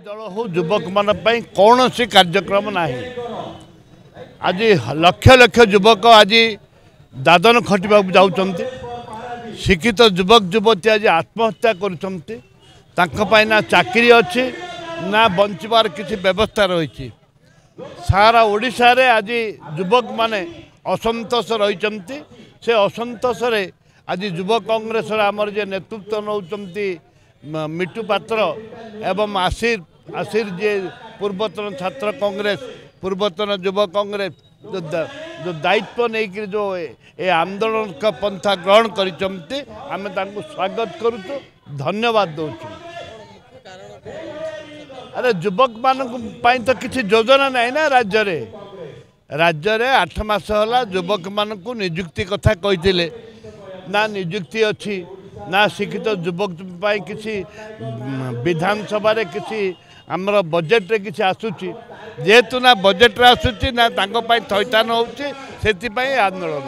दल हो युवक मान कौन सी कार्यक्रम ना आज लक्ष लक्ष युवक आज दादन खटा जाऊँच शिक्षित युवक युवती आज आत्महत्या कर ना चाकरी अच्छी ना बंचबार किसी व्यवस्था रही सारा ओडिशा रे आज युवक माने असंतोष रही से असंतोष रे आज युव कांग्रेस आमर जे नेतृत्व नौचंती मिट्टू पात्र एवं आसिर जे पूर्वतन छात्र कांग्रेस पूर्वतन युव कांग्रेस जो दायित्व नहीं जो ए आंदोलन का पंथा ग्रहण करिसंती आमे तांको स्वागत करूँ धन्यवाद दौचु। अरे युवक मान तो किसी योजना नहीं ना राज्य रे 8 मास होला युवक मान निजुक्ति कथा कही ना निजुक्ति अच्छी ना शिक्षित युवक किसी विधानसभा किसी आमर बजेट रे किसी आसूची जेहेतु ना बजेट रे आसूची ना थैथान होउची सेति आंदोलन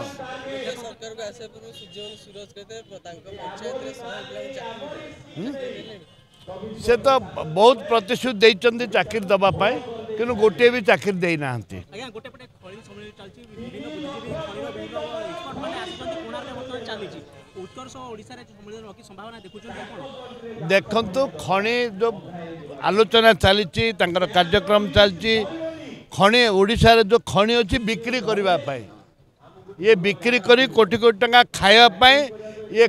से तो बहुत प्रतिश्रुति देइचंदी चाकरी दबापाई कि गोटे भी चाकरी दे ना देखु खणी जो आलोचना चली कार्यक्रम चलती खणी ओडिशा रे जो खणी अच्छी बिक्री करने ये बिक्री करी कोटी कोटी टंका खायापाई ये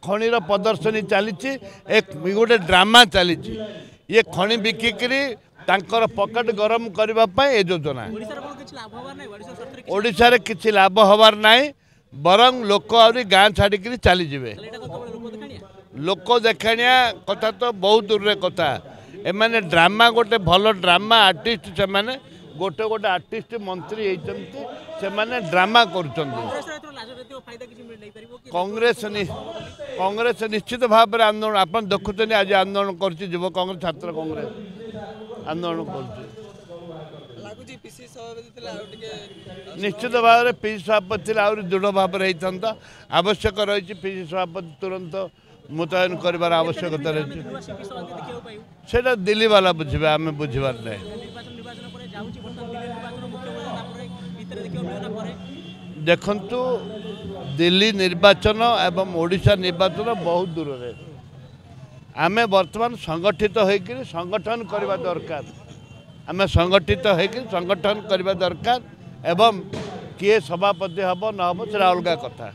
खणीर प्रदर्शनी चली एक गोटे ड्रामा चली ये खणी बिकिकी तांकर पकेट गरम करने ये योजना ओडिशा रे किछि लाभ हबार नाई बरं लोक आउरी गाँ छाड़िक चली जाए लोक देखाणिया कथा तो बहुत दूर रे कथा एमाने ड्रामा गोटे भल ड्रामा आर्टिस्ट से माने गोटे गोटे आर्टिस्ट मंत्री होती से माने ड्रामा कांग्रेस निश्चित भाव में आंदोलन आप देखुं आज आंदोलन कर युव कांग्रेस छात्र कांग्रेस आंदोलन कर निश्चित भाव में पीसी सभापति आहरी दृढ़ भाव होता आवश्यक रही पीसी सभापति तुरंत मुतयन कर आवश्यकता रही से दिल्ली वाला बुझे आम बुझार ना देखु दिल्ली निर्वाचन एवं ओडिशा निर्वाचन बहुत दूर रे आमे वर्तमान संगठित होकर संगठन करवा दरकार आमे संगठित होकर संगठन करवा दरकार एवं किए सभापति हम न हम से अलग कथा।